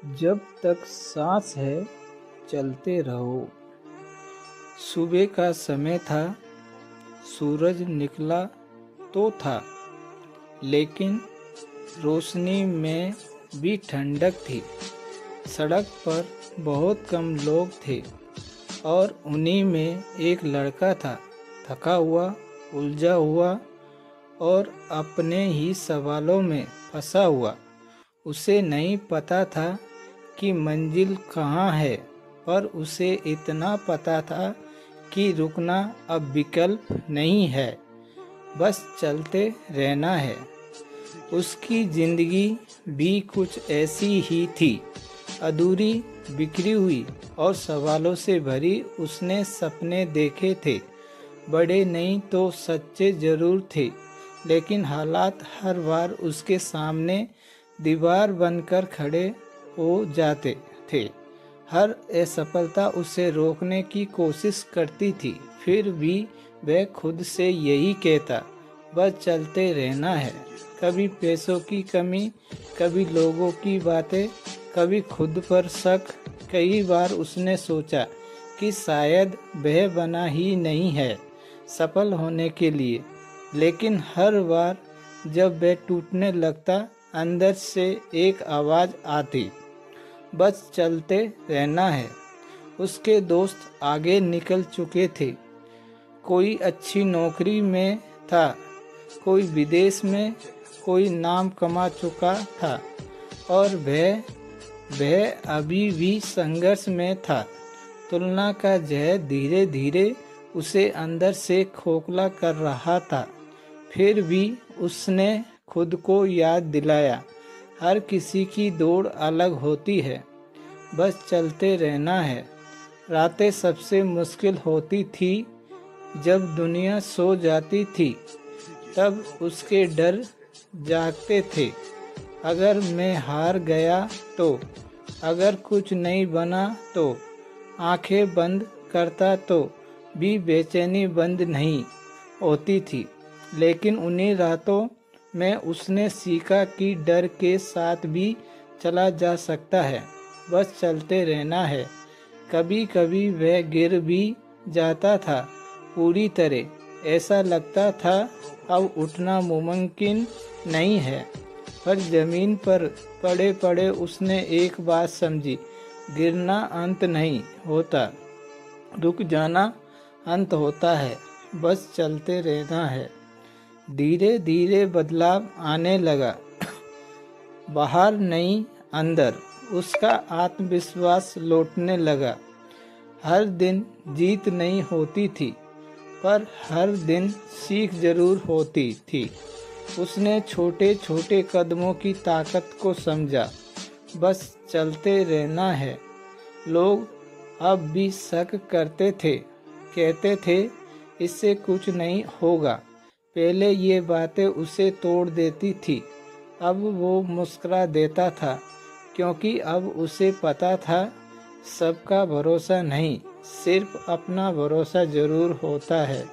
जब तक सांस है चलते रहो। सुबह का समय था, सूरज निकला तो था, लेकिन रोशनी में भी ठंडक थी। सड़क पर बहुत कम लोग थे और उन्हीं में एक लड़का था, थका हुआ, उलझा हुआ और अपने ही सवालों में फंसा हुआ। उसे नहीं पता था कि मंजिल कहाँ है, पर उसे इतना पता था कि रुकना अब विकल्प नहीं है, बस चलते रहना है। उसकी जिंदगी भी कुछ ऐसी ही थी, अधूरी, बिखरी हुई और सवालों से भरी। उसने सपने देखे थे, बड़े नहीं तो सच्चे जरूर थे, लेकिन हालात हर बार उसके सामने दीवार बनकर खड़े हो जाते थे। हर असफलता उसे रोकने की कोशिश करती थी, फिर भी वह खुद से यही कहता, बस चलते रहना है। कभी पैसों की कमी, कभी लोगों की बातें, कभी खुद पर शक। कई बार उसने सोचा कि शायद वह बना ही नहीं है सफल होने के लिए, लेकिन हर बार जब वह टूटने लगता, अंदर से एक आवाज़ आती, बस चलते रहना है। उसके दोस्त आगे निकल चुके थे, कोई अच्छी नौकरी में था, कोई विदेश में, कोई नाम कमा चुका था और वह अभी भी संघर्ष में था। तुलना का जहर धीरे धीरे उसे अंदर से खोखला कर रहा था। फिर भी उसने खुद को याद दिलाया, हर किसी की दौड़ अलग होती है, बस चलते रहना है। रातें सबसे मुश्किल होती थी, जब दुनिया सो जाती थी, तब उसके डर जागते थे। अगर मैं हार गया तो, अगर कुछ नहीं बना तो। आंखें बंद करता तो भी बेचैनी बंद नहीं होती थी, लेकिन उन्हीं रातों में उसने सीखा कि डर के साथ भी चला जा सकता है, बस चलते रहना है। कभी कभी वह गिर भी जाता था पूरी तरह, ऐसा लगता था अब उठना मुमकिन नहीं है, पर जमीन पर पड़े पड़े उसने एक बात समझी, गिरना अंत नहीं होता, रुक जाना अंत होता है, बस चलते रहना है। धीरे धीरे बदलाव आने लगा, बाहर नहीं अंदर। उसका आत्मविश्वास लौटने लगा। हर दिन जीत नहीं होती थी, पर हर दिन सीख जरूर होती थी। उसने छोटे छोटे कदमों की ताकत को समझा, बस चलते रहना है। लोग अब भी शक करते थे, कहते थे इससे कुछ नहीं होगा। पहले ये बातें उसे तोड़ देती थी, अब वो मुस्कुरा देता था, क्योंकि अब उसे पता था सबका भरोसा नहीं, सिर्फ अपना भरोसा जरूर होता है,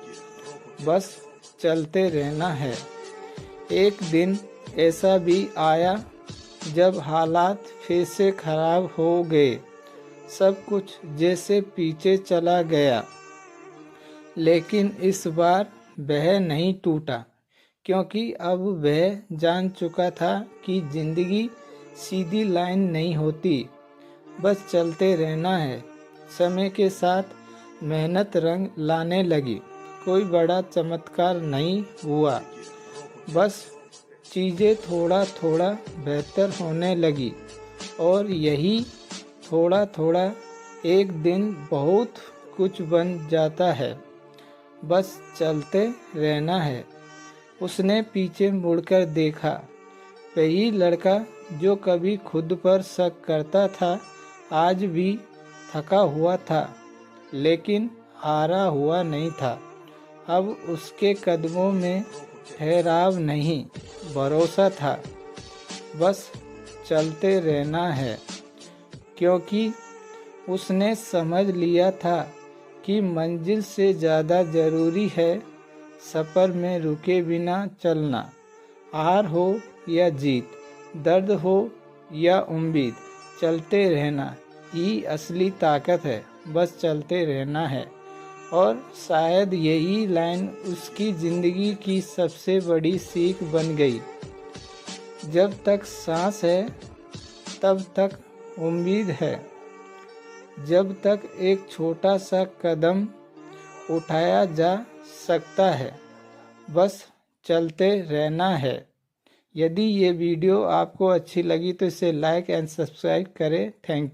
बस चलते रहना है। एक दिन ऐसा भी आया जब हालात फिर से खराब हो गए, सब कुछ जैसे पीछे चला गया, लेकिन इस बार वह नहीं टूटा, क्योंकि अब वह जान चुका था कि जिंदगी सीधी लाइन नहीं होती, बस चलते रहना है। समय के साथ मेहनत रंग लाने लगी, कोई बड़ा चमत्कार नहीं हुआ, बस चीज़ें थोड़ा थोड़ा बेहतर होने लगी, और यही थोड़ा थोड़ा एक दिन बहुत कुछ बन जाता है, बस चलते रहना है। उसने पीछे मुड़कर देखा, वही लड़का जो कभी खुद पर शक करता था, आज भी थका हुआ था, लेकिन हारा हुआ नहीं था। अब उसके कदमों में ठहराव नहीं, भरोसा था, बस चलते रहना है, क्योंकि उसने समझ लिया था कि मंजिल से ज़्यादा ज़रूरी है सफ़र में रुके बिना चलना। हार हो या जीत, दर्द हो या उम्मीद, चलते रहना ही असली ताकत है, बस चलते रहना है। और शायद यही लाइन उसकी ज़िंदगी की सबसे बड़ी सीख बन गई। जब तक सांस है तब तक उम्मीद है, जब तक एक छोटा सा कदम उठाया जा सकता है, बस चलते रहना है। यदि ये वीडियो आपको अच्छी लगी तो इसे लाइक एंड सब्सक्राइब करें। Thank you.